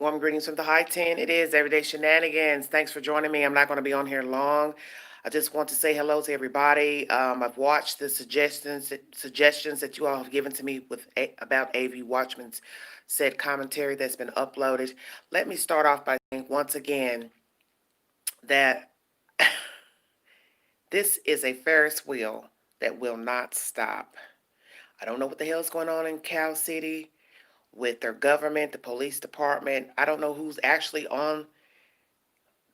Warm greetings from the high 10. It is Everyday Shenanigans. Thanks for joining me. I'm not going to be on here long. I just want to say hello to everybody. I've watched the suggestions that you all have given to me about AV Watchman's said commentary that's been uploaded. Let me start off by saying once again that this is a Ferris wheel that will not stop. I don't know what the hell is going on in Cal City with their government, the police department. I don't know who's actually on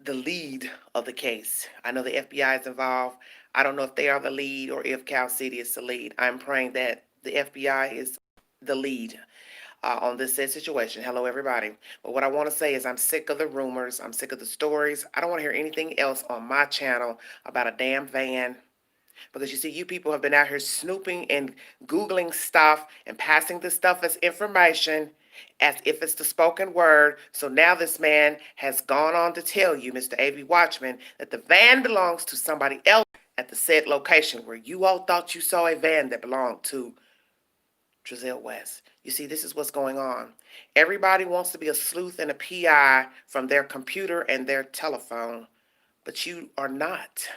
the lead of the case. I know the FBI is involved. I don't know if they are the lead or if Cal City is the lead. I'm praying that the FBI is the lead on this said situation. Hello, everybody. But what I want to say is I'm sick of the rumors. I'm sick of the stories. I don't want to hear anything else on my channel about a damn van. Because you see, you people have been out here snooping and Googling stuff and passing this stuff as information as if it's the spoken word. So now this man has gone on to tell you, Mr. A.V. Watchman, that the van belongs to somebody else at the said location where you all thought you saw a van that belonged to Trezell West. You see, this is what's going on. Everybody wants to be a sleuth and a PI from their computer and their telephone, but you are not.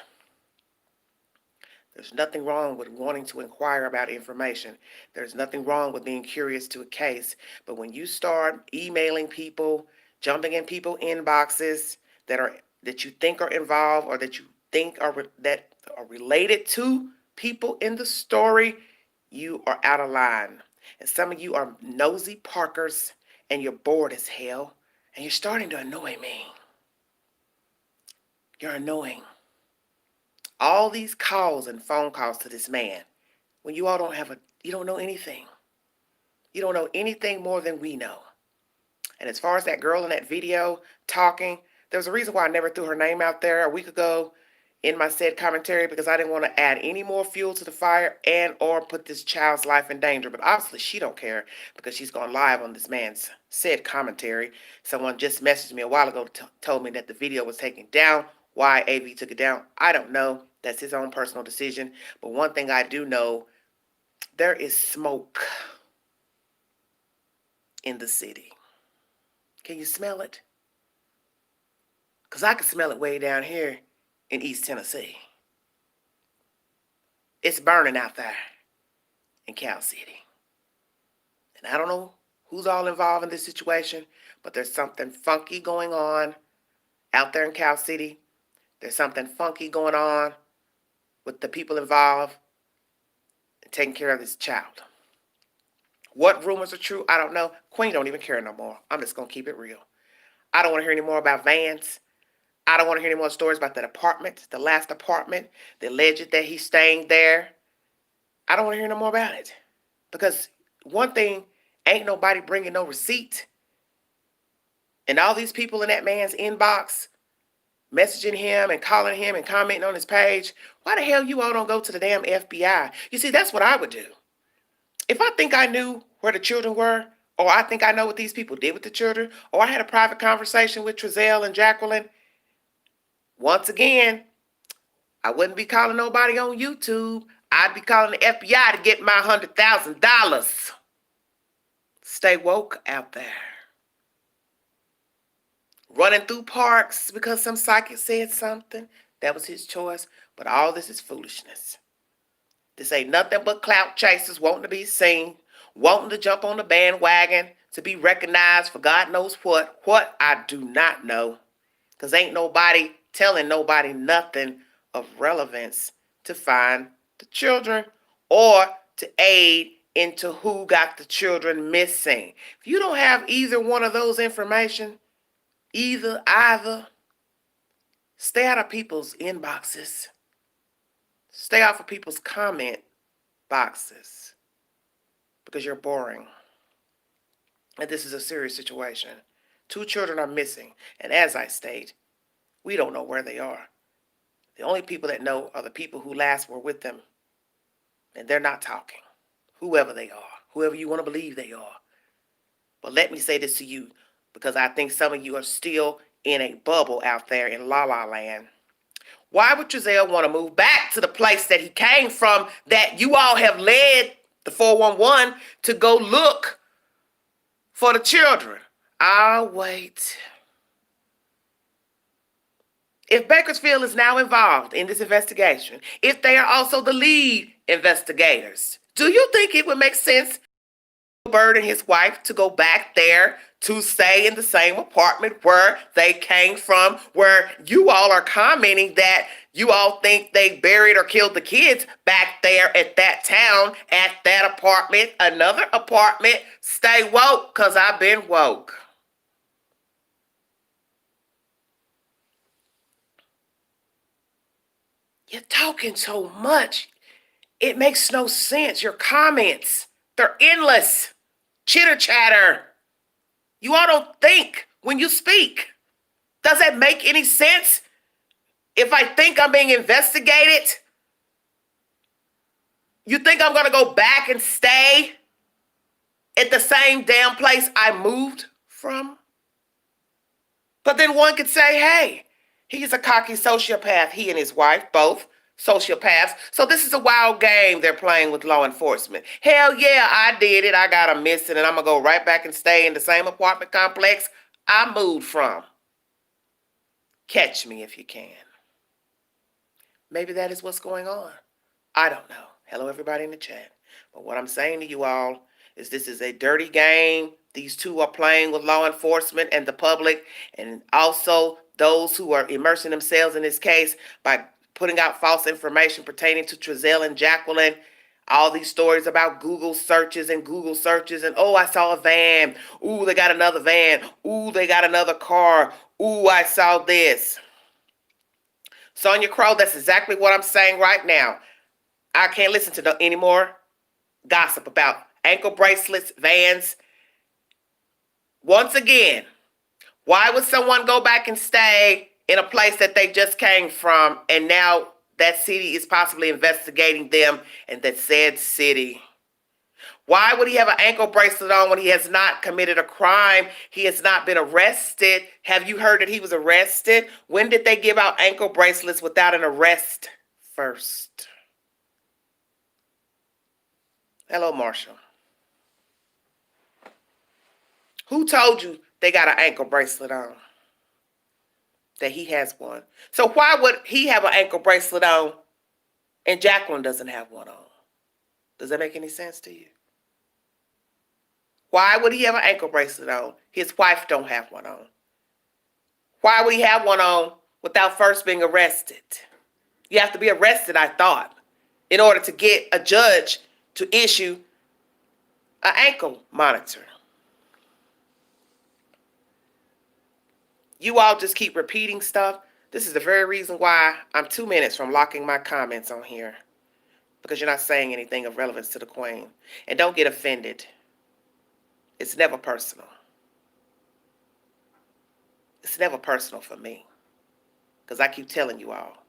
There's nothing wrong with wanting to inquire about information. There's nothing wrong with being curious to a case. But when you start emailing people, jumping in people's inboxes that you think are involved or that you think are related to people in the story, you are out of line. And some of you are nosy Parkers and you're bored as hell and you're starting to annoy me. You're annoying. All these calls and phone calls to this man, when you all you don't know anything. You don't know anything more than we know. And as far as that girl in that video talking, there's a reason why I never threw her name out there a week ago in my said commentary, because I didn't want to add any more fuel to the fire and or put this child's life in danger. But obviously she don't care because she's gone live on this man's said commentary. Someone just messaged me a while ago, told me that the video was taken down. Why AV took it down, I don't know. That's his own personal decision. But one thing I do know, there is smoke in the city. Can you smell it? Because I can smell it way down here in East Tennessee. It's burning out there in Cal City. And I don't know who's all involved in this situation, but there's something funky going on out there in Cal City. There's something funky going on with the people involved in taking care of this child. What rumors are true, I don't know. Queen don't even care no more. I'm just going to keep it real. I don't want to hear any more about vans. I don't want to hear any more stories about that apartment, the last apartment, the alleged that he's staying there. I don't want to hear no more about it. Because one thing, ain't nobody bringing no receipt. And all these people in that man's inbox messaging him and calling him and commenting on his page. Why the hell you all don't go to the damn FBI? You see, that's what I would do. If I think I knew where the children were, or I think I know what these people did with the children, or I had a private conversation with Trezell and Jacqueline, once again, I wouldn't be calling nobody on YouTube. I'd be calling the FBI to get my $100,000. Stay woke out there. Running through parks because some psychic said something. That was his choice. But all this is foolishness. This ain't nothing but clout chasers wanting to be seen, wanting to jump on the bandwagon, to be recognized for God knows what. What, I do not know. Because ain't nobody telling nobody nothing of relevance to find the children or to aid into who got the children missing. If you don't have either one of those information, either, stay out of people's inboxes. Stay off of people's comment boxes because you're boring. And this is a serious situation. 2 children are missing. And as I state, we don't know where they are. The only people that know are the people who last were with them. And they're not talking. Whoever they are. Whoever you want to believe they are. But let me say this to you, because I think some of you are still in a bubble out there in La La Land. Why would Trezell want to move back to the place that he came from, that you all have led the 411 to go look for the children? I'll wait. If Bakersfield is now involved in this investigation, if they are also the lead investigators, do you think it would make sense for Bird and his wife to go back there to stay in the same apartment where they came from, where you all are commenting that you all think they buried or killed the kids back there at that town, at that apartment, another apartment? Stay woke, because I've been woke. You're talking so much. It makes no sense. Your comments, they're endless. Chitter chatter. You all don't think when you speak. Does that make any sense? If I think I'm being investigated, you think I'm going to go back and stay at the same damn place I moved from? But then one could say, hey, he's a cocky sociopath. He and his wife, both sociopaths. So this is a wild game they're playing with law enforcement. Hell yeah, I did it. I got them missing, and I'm going to go right back and stay in the same apartment complex I moved from. Catch me if you can. Maybe that is what's going on. I don't know. Hello, everybody in the chat. But what I'm saying to you all is this is a dirty game. These two are playing with law enforcement and the public, and also those who are immersing themselves in this case by putting out false information pertaining to Trezell and Jacqueline. All these stories about Google searches and oh, I saw a van. Ooh, they got another van. Ooh, they got another car. Ooh, I saw this. Sonia Crow, that's exactly what I'm saying right now. I can't listen to any more gossip about ankle bracelets, vans. Once again, why would someone go back and stay in a place that they just came from, and now that city is possibly investigating them and that said city? Why would he have an ankle bracelet on when he has not committed a crime? He has not been arrested. Have you heard that he was arrested? When did they give out ankle bracelets without an arrest first? Hello, Marshall. Who told you they got an ankle bracelet on? That he has one. So why would he have an ankle bracelet on and Jacqueline doesn't have one on? Does that make any sense to you? Why would he have an ankle bracelet on? His wife don't have one on. Why would he have one on without first being arrested? You have to be arrested, I thought, in order to get a judge to issue an ankle monitor. You all just keep repeating stuff. This is the very reason why I'm 2 minutes from locking my comments on here, because you're not saying anything of relevance to the Queen. And don't get offended. It's never personal. It's never personal for me, because I keep telling you all,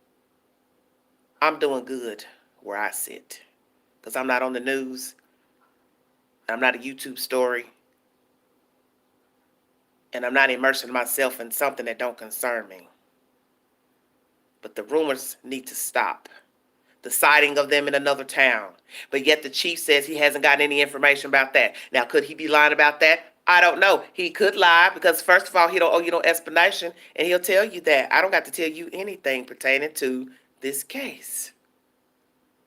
I'm doing good where I sit, because I'm not on the news. I'm not a YouTube story. And I'm not immersing myself in something that don't concern me. But the rumors need to stop. The sighting of them in another town. But yet the chief says he hasn't gotten any information about that. Now, could he be lying about that? I don't know. He could lie because, first of all, he don't owe you no explanation. And he'll tell you that. I don't got to tell you anything pertaining to this case.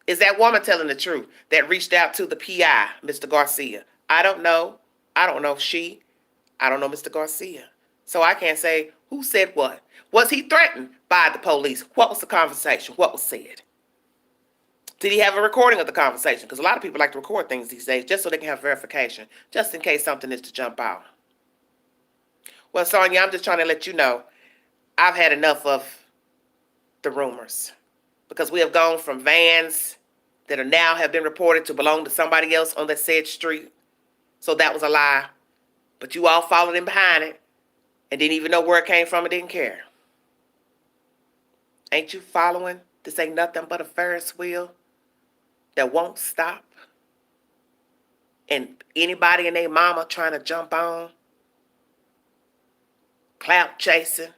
Is that woman telling the truth that reached out to the PI, Mr. Garcia? I don't know. I don't know if she... I don't know Mr. Garcia. So I can't say who said what. Was he threatened by the police? What was the conversation? What was said? Did he have a recording of the conversation? Because a lot of people like to record things these days just so they can have verification, just in case something is to jump out. Well, Sonia, I'm just trying to let you know I've had enough of the rumors, because we have gone from vans that are now have been reported to belong to somebody else on that said street. So that was a lie. But you all followed him behind it and didn't even know where it came from and didn't care. Ain't you following? This ain't nothing but a Ferris wheel that won't stop. And anybody and their mama trying to jump on. Clout chasing.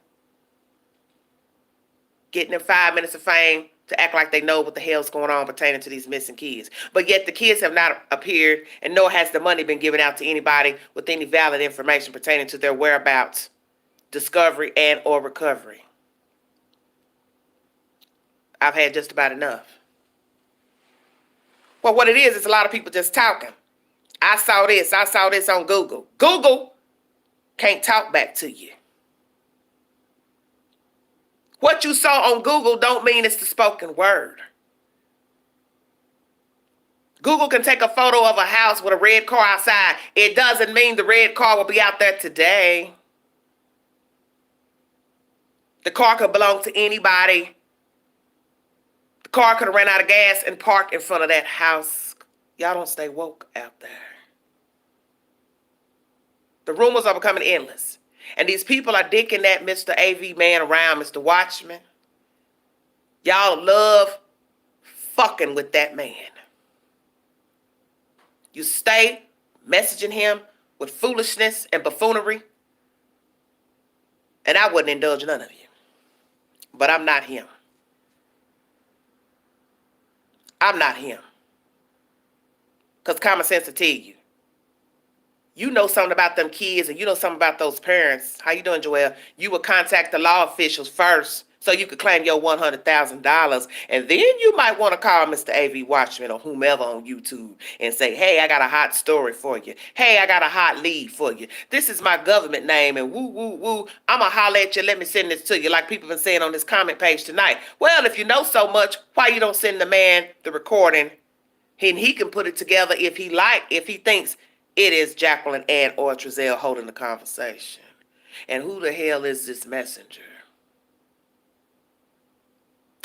Getting them 5 minutes of fame to act like they know what the hell's going on pertaining to these missing kids. But yet the kids have not appeared, and nor has the money been given out to anybody with any valid information pertaining to their whereabouts, discovery, and or recovery. I've had just about enough. Well, what it is a lot of people just talking. I saw this on Google. Google can't talk back to you. What you saw on Google don't mean it's the spoken word. Google can take a photo of a house with a red car outside. It doesn't mean the red car will be out there today. The car could belong to anybody. The car could have ran out of gas and parked in front of that house. Y'all don't stay woke out there. The rumors are becoming endless. And these people are dicking that Mr. AV man around, Mr. Watchman. Y'all love fucking with that man. You stay messaging him with foolishness and buffoonery. And I wouldn't indulge none of you. But I'm not him. I'm not him. Because common sense will tell you. You know something about them kids and you know something about those parents. How you doing, Joelle? You would contact the law officials first so you could claim your $100,000. And then you might want to call Mr. AV Watchman or whomever on YouTube and say, hey, I got a hot story for you. Hey, I got a hot lead for you. This is my government name and woo, woo, woo. I'm going to holler at you. Let me send this to you like people have been saying on this comment page tonight. Well, if you know so much, why you don't send the man the recording and he can put it together if he thinks it is Jacqueline and or Trezell holding the conversation. And who the hell is this messenger?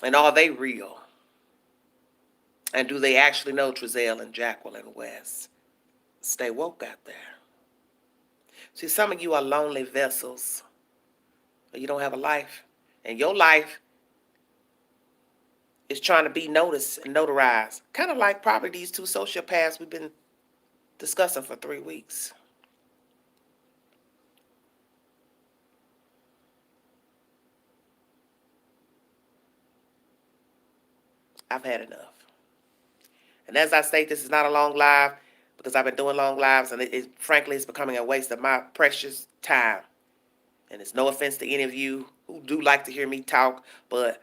And are they real? And do they actually know Trezell and Jacqueline West? Stay woke out there. See, some of you are lonely vessels. You don't have a life. And your life is trying to be noticed and notarized. Kind of like probably these two sociopaths we've been discussing for 3 weeks. I've had enough. And as I state, this is not a long live because I've been doing long lives and frankly, it's becoming a waste of my precious time. And it's no offense to any of you who do like to hear me talk, but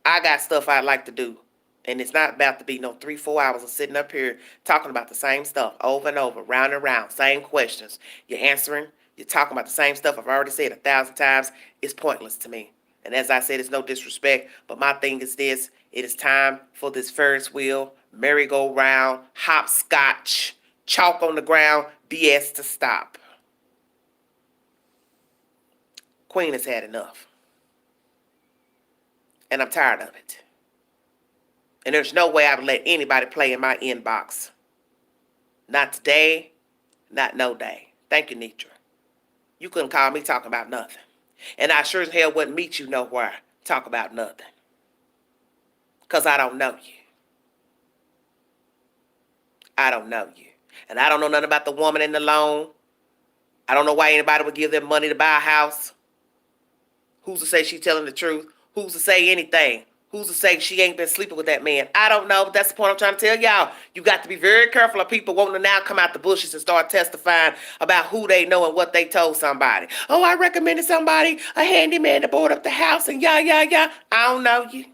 I got stuff I'd like to do. And it's not about to be no 3-4 hours of sitting up here talking about the same stuff over and over, round and round, same questions. You're answering, you're talking about the same stuff I've already said 1,000 times. It's pointless to me. And as I said, it's no disrespect, but my thing is this. It is time for this Ferris wheel, merry-go-round, hopscotch, chalk on the ground, BS to stop. Queen has had enough. And I'm tired of it. And there's no way I would let anybody play in my inbox. Not today, not no day. Thank you, Nitra. You couldn't call me talking about nothing. And I sure as hell wouldn't meet you nowhere talk about nothing. Because I don't know you. I don't know you. And I don't know nothing about the woman in the loan. I don't know why anybody would give them money to buy a house. Who's to say she's telling the truth? Who's to say anything? Who's to say she ain't been sleeping with that man? I don't know, but that's the point I'm trying to tell y'all. You got to be very careful of people wanting to now come out the bushes and start testifying about who they know and what they told somebody. Oh, I recommended somebody, a handyman to board up the house and yah. I don't know you.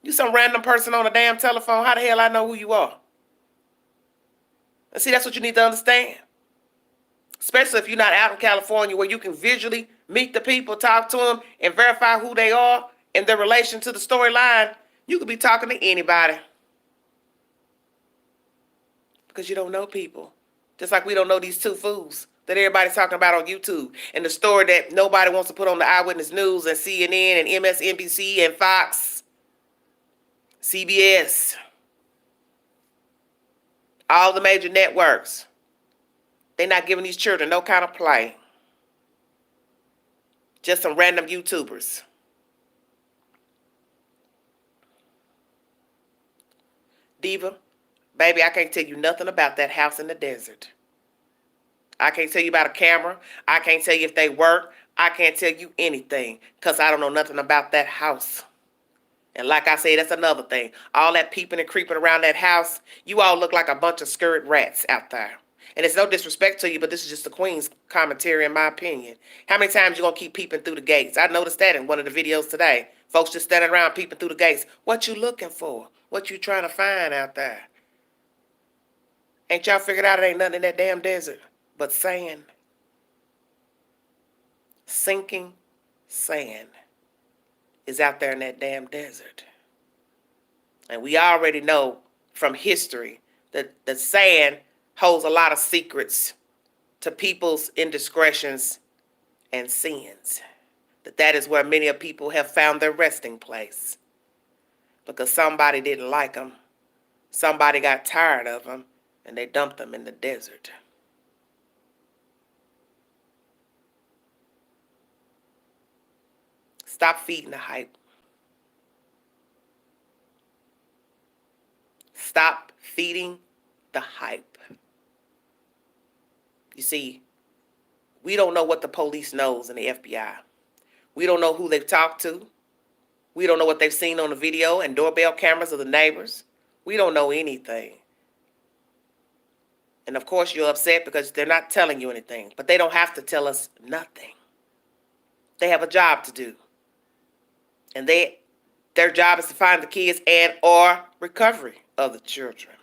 You some random person on a damn telephone. How the hell I know who you are? And see, that's what you need to understand. Especially if you're not out in California where you can visually meet the people, talk to them, and verify who they are and their relation to the storyline. You could be talking to anybody. Because you don't know people. Just like we don't know these two fools that everybody's talking about on YouTube. And the story that nobody wants to put on the Eyewitness News and CNN and MSNBC and Fox, CBS, all the major networks. They're not giving these children no kind of play. Just some random YouTubers. Diva, baby, I can't tell you nothing about that house in the desert. I can't tell you about a camera. I can't tell you if they work. I can't tell you anything because I don't know nothing about that house. And like I said, that's another thing. All that peeping and creeping around that house, you all look like a bunch of scared rats out there. And it's no disrespect to you, but this is just the Queen's commentary, in my opinion. How many times you gonna keep peeping through the gates? I noticed that in one of the videos today. Folks just standing around peeping through the gates. What you looking for? What you trying to find out there? Ain't y'all figured out it ain't nothing in that damn desert but sand? Sinking sand is out there in that damn desert. And we already know from history that the sand holds a lot of secrets to people's indiscretions and sins. That is where many of people have found their resting place. Because somebody didn't like them. Somebody got tired of them, and they dumped them in the desert. Stop feeding the hype. Stop feeding the hype. You see, we don't know what the police knows and the FBI. We don't know who they've talked to. We don't know what they've seen on the video and doorbell cameras of the neighbors. We don't know anything. And of course you're upset because they're not telling you anything. But they don't have to tell us nothing. They have a job to do. And their job is to find the kids and or recovery of the children.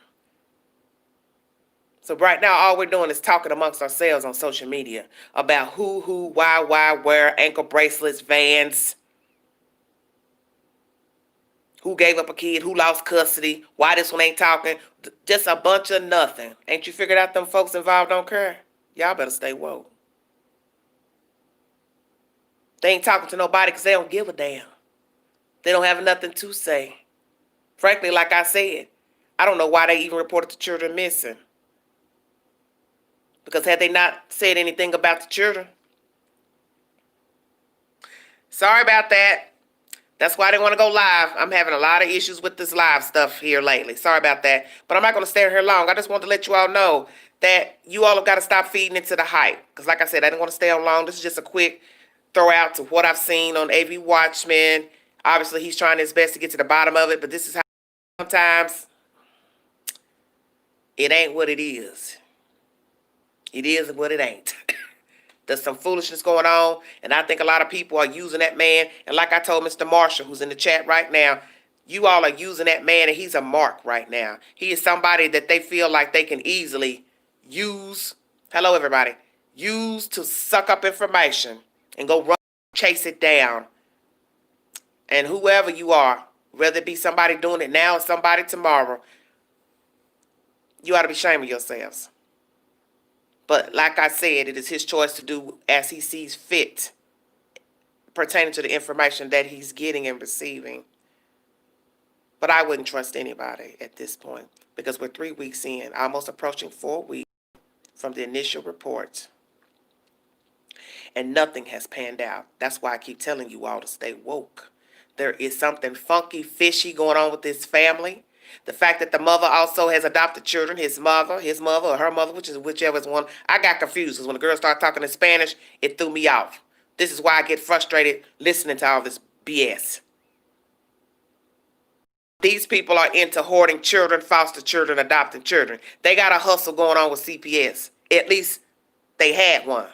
So right now, all we're doing is talking amongst ourselves on social media about who, why, where, ankle bracelets, Vans, who gave up a kid, who lost custody, why this one ain't talking. Just a bunch of nothing. Ain't you figured out them folks involved don't care? Y'all better stay woke. They ain't talking to nobody because they don't give a damn. They don't have nothing to say. Frankly, like I said, I don't know why they even reported the children missing. Because had they not said anything about the children? Sorry about that. That's why I didn't want to go live. I'm having a lot of issues with this live stuff here lately. Sorry about that. But I'm not going to stay here long. I just want to let you all know that you all have got to stop feeding into the hype. Because like I said, I didn't want to stay on long. This is just a quick throw out to what I've seen on AV Watchman. Obviously, he's trying his best to get to the bottom of it. But this is how sometimes it ain't what it is. It is what it ain't. There's some foolishness going on, and I think a lot of people are using that man. And like I told Mr. Marshall, who's in the chat right now, you all are using that man, and he's a mark right now. He is somebody that they feel like they can easily use, hello everybody, use to suck up information and go run, chase it down. And whoever you are, whether it be somebody doing it now or somebody tomorrow, you ought to be ashamed of yourselves. But like I said, it is his choice to do as he sees fit pertaining to the information that he's getting and receiving. But I wouldn't trust anybody at this point because we're 3 weeks in, almost approaching 4 weeks from the initial report. And nothing has panned out. That's why I keep telling you all to stay woke. There is something funky, fishy going on with this family. The fact that the mother also has adopted children, his mother, or her mother, whichever is one. I got confused because when the girl started talking in Spanish, it threw me off. This is why I get frustrated listening to all this BS. These people are into hoarding children, foster children, adopting children. They got a hustle going on with CPS. At least they had one.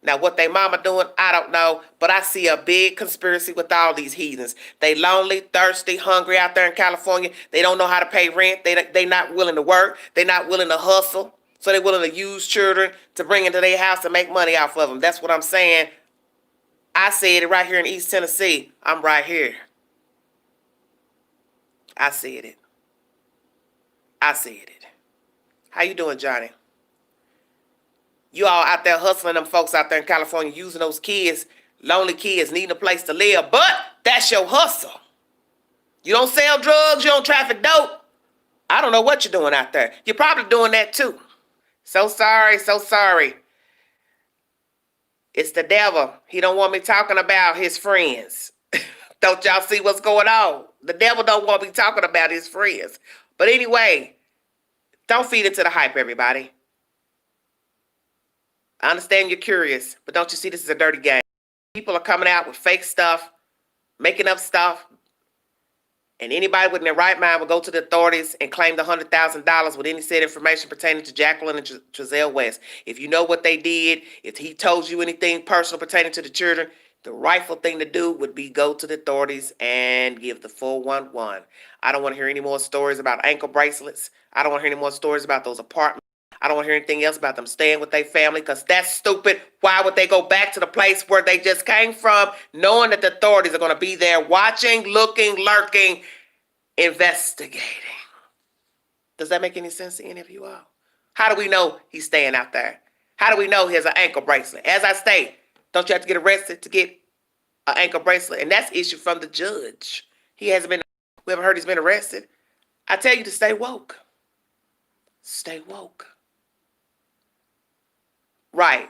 Now, what they mama doing, I don't know, but I see a big conspiracy with all these heathens. They lonely, thirsty, hungry out there in California. They don't know how to pay rent. They not willing to work. They not willing to hustle. So they willing to use children to bring into their house and make money off of them. That's what I'm saying. I said it right here in East Tennessee. I'm right here. I said it. I said it. How you doing, Johnny? You all out there hustling them folks out there in California, using those kids, lonely kids, needing a place to live. But that's your hustle. You don't sell drugs. You don't traffic dope. I don't know what you're doing out there. You're probably doing that too. So sorry, so sorry. It's the devil. He don't want me talking about his friends. Don't y'all see what's going on? The devil don't want me talking about his friends. But anyway, don't feed into the hype, everybody. I understand you're curious, but don't you see this is a dirty game? People are coming out with fake stuff, making up stuff, And anybody within their right mind would go to the authorities and claim the $100,000 with any said information pertaining to Jacqueline and Trezell West. If you know what they did, if he told you anything personal pertaining to the children, the rightful thing to do would be go to the authorities and give the 411. I don't want to hear any more stories about ankle bracelets. I don't want to hear any more stories about those apartments. I don't want to hear anything else about them staying with their family because that's stupid. Why would they go back to the place where they just came from, knowing that the authorities are going to be there watching, looking, lurking, investigating? Does that make any sense to any of you all? How do we know he's staying out there? How do we know he has an ankle bracelet? As I state, don't you have to get arrested to get an ankle bracelet? And that's issued from the judge. We haven't heard he's been arrested. I tell you to stay woke. Stay woke. Right.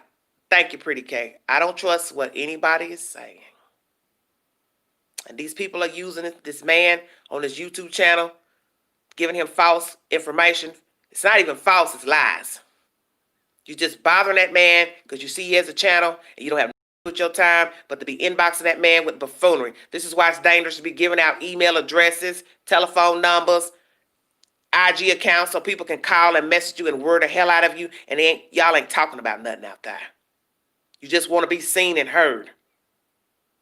Thank you, Pretty K. I don't trust what anybody is saying. And these people are using this man on his YouTube channel, giving him false information. It's not even false, it's lies. You just bothering that man because you see he has a channel and you don't have with your time, but to be inboxing that man with buffoonery. This is why it's dangerous to be giving out email addresses, telephone numbers, IG accounts so people can call and message you and word the hell out of you, and y'all ain't talking about nothing out there. You just want to be seen and heard.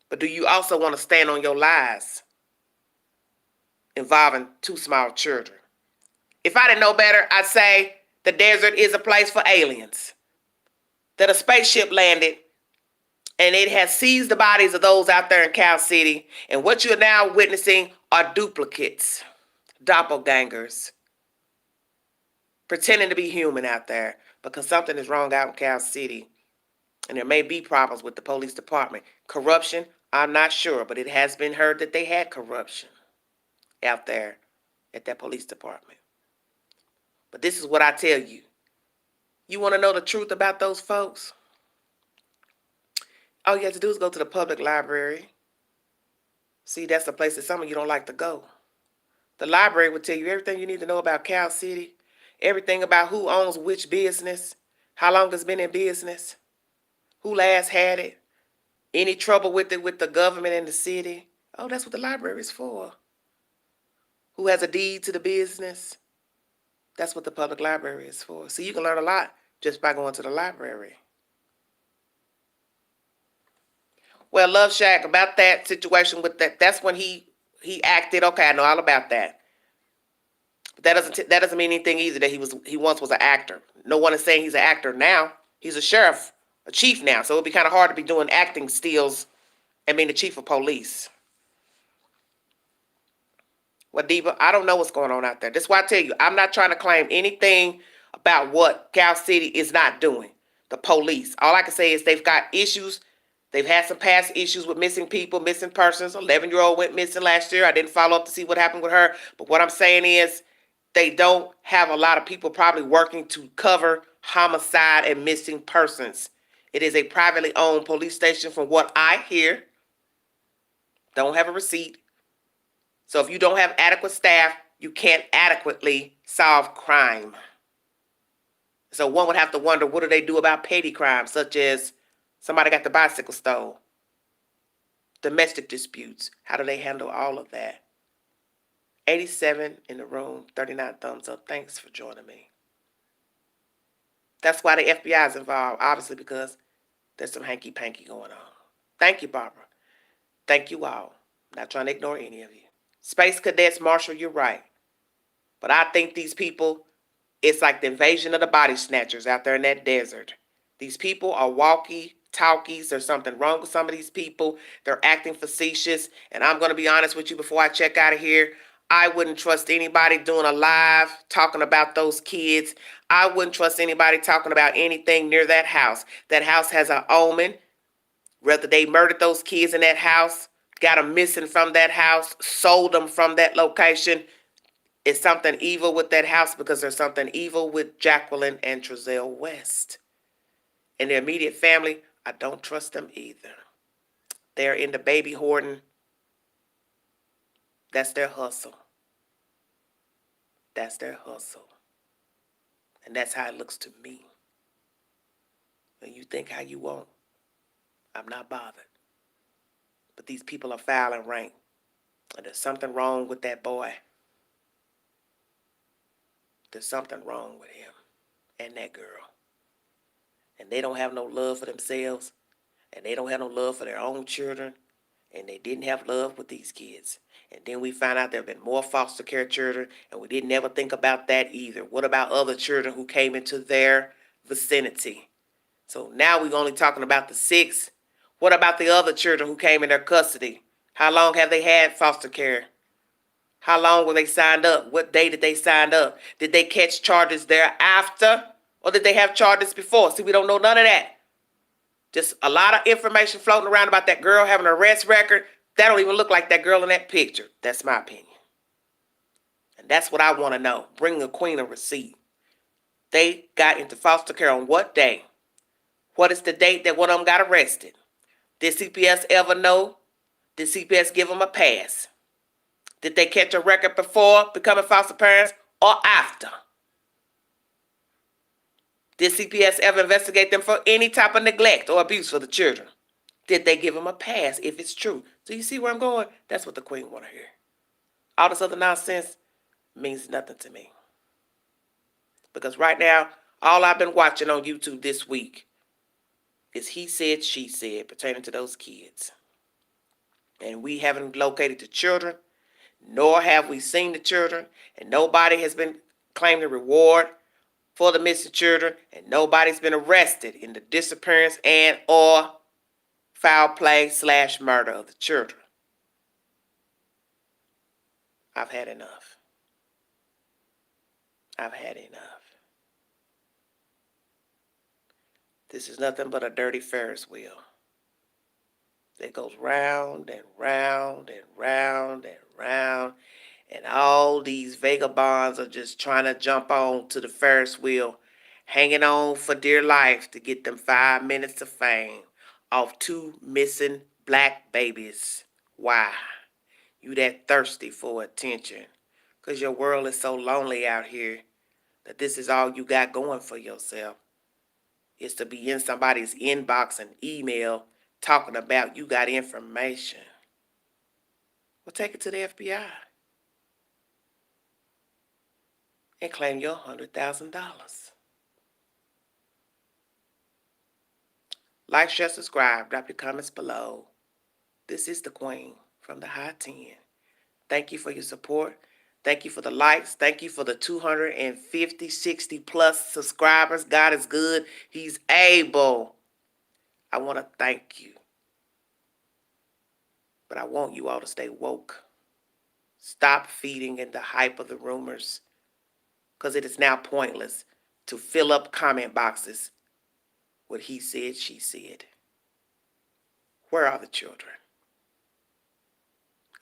But do you also want to stand on your lies involving two small children? If I didn't know better, I'd say the desert is a place for aliens. That a spaceship landed and it has seized the bodies of those out there in Cal City. And what you're now witnessing are duplicates, doppelgangers, pretending to be human out there because something is wrong out in Cal City. And there may be problems with the police department. Corruption, I'm not sure, but it has been heard that they had corruption out there at that police department. But this is what I tell you. You want to know the truth about those folks? All you have to do is go to the public library. See, that's the place that some of you don't like to go. The library will tell you everything you need to know about Cal City, everything about who owns which business, how long it's been in business, who last had it, any trouble with it with the government and the city. Oh, that's what the library is for. Who has a deed to the business? That's what the public library is for. See, you can learn a lot just by going to the library. Well, Love Shack, about that situation with that's when he acted. Okay, I know all about that. But that doesn't mean anything either that he once was an actor. No one is saying he's an actor now. He's a sheriff, a chief now. So it'd be kind of hard to be doing acting stills and being the chief of police. Well, Diva, I don't know what's going on out there. That's why I tell you, I'm not trying to claim anything about what Cal City is not doing. The police. All I can say is they've got issues. They've had some past issues with missing people, missing persons. 11-year-old went missing last year. I didn't follow up to see what happened with her. But what I'm saying is they don't have a lot of people probably working to cover homicide and missing persons. It is a privately owned police station from what I hear. Don't have a receipt. So if you don't have adequate staff, you can't adequately solve crime. So one would have to wonder, what do they do about petty crimes, such as somebody got the bicycle stole, domestic disputes? How do they handle all of that? 87 in the room, 39 thumbs up. Thanks for joining me. That's why the FBI is involved, obviously, because there's some hanky-panky going on. Thank you, Barbara. Thank you all. Not trying to ignore any of you. Space Cadets, Marshall, you're right. But I think these people, it's like the invasion of the body snatchers out there in that desert. These people are walkie-talkies. There's something wrong with some of these people. They're acting facetious. And I'm going to be honest with you before I check out of here. I wouldn't trust anybody doing a live talking about those kids. I wouldn't trust anybody talking about anything near that house. That house has an omen. Whether they murdered those kids in that house, got them missing from that house, sold them from that location, it's something evil with that house because there's something evil with Jacqueline and Trezell West. And their immediate family, I don't trust them either. They're into baby hoarding. That's their hustle. That's their hustle. And that's how it looks to me. And you think how you want. I'm not bothered. But these people are foul and rank. And there's something wrong with that boy. There's something wrong with him and that girl. And they don't have no love for themselves. And they don't have no love for their own children. And they didn't have love with these kids. And then we find out there have been more foster care children, and we didn't ever think about that either. What about other children who came into their vicinity? So now we're only talking about the 6. What about the other children who came in their custody? How long have they had foster care? How long were they signed up? What day did they sign up? Did they catch charges thereafter? Or did they have charges before? See, we don't know none of that. Just a lot of information floating around about that girl having an arrest record. That don't even look like that girl in that picture. That's my opinion. And that's what I want to know. Bring the queen a receipt. They got into foster care on what day? What is the date that one of them got arrested? Did CPS ever know? Did CPS give them a pass? Did they catch a record before becoming foster parents or after? Did CPS ever investigate them for any type of neglect or abuse for the children? Did they give them a pass if it's true? So you see where I'm going? That's what the queen want to hear. All this other nonsense means nothing to me. Because right now, all I've been watching on YouTube this week is he said, she said, pertaining to those kids. And we haven't located the children, nor have we seen the children, and nobody has been claiming a reward for the missing children, and nobody's been arrested in the disappearance and or foul play / murder of the children. I've had enough. I've had enough. This is nothing but a dirty Ferris wheel that goes round and round and round and round, and all these vagabonds are just trying to jump on to the Ferris wheel, hanging on for dear life to get them 5 minutes of fame off 2 missing black babies. Why? You that thirsty for attention? Because your world is so lonely out here that this is all you got going for yourself. Is to be in somebody's inbox and email talking about you got information. Well, take it to the FBI and claim your $100,000. Like, share, subscribe, drop your comments below. This is the Queen from the High 10. Thank you for your support. Thank you for the likes. Thank you for the 250, 60 plus subscribers. God is good. He's able. I want to thank you. But I want you all to stay woke. Stop feeding in the hype of the rumors, because it is now pointless to fill up comment boxes with he said, she said. Where are the children?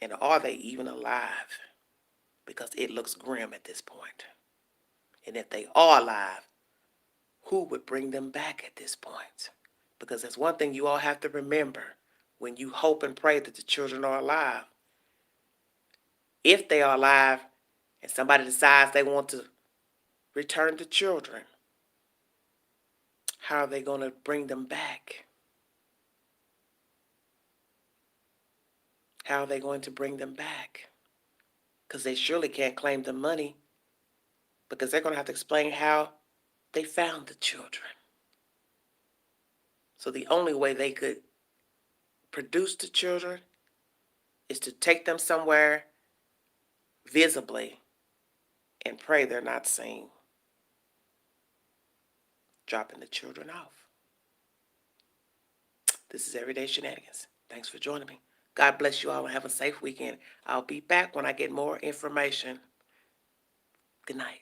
And are they even alive? Because it looks grim at this point. And if they are alive, who would bring them back at this point? Because there's one thing you all have to remember when you hope and pray that the children are alive. If they are alive and somebody decides they want to return the children, how are they going to bring them back? How are they going to bring them back? Because they surely can't claim the money, because they're going to have to explain how they found the children. So the only way they could produce the children is to take them somewhere visibly and pray they're not seen dropping the children off. This is Everyday Shenanigans. Thanks for joining me. God bless you all and have a safe weekend. I'll be back when I get more information. Good night.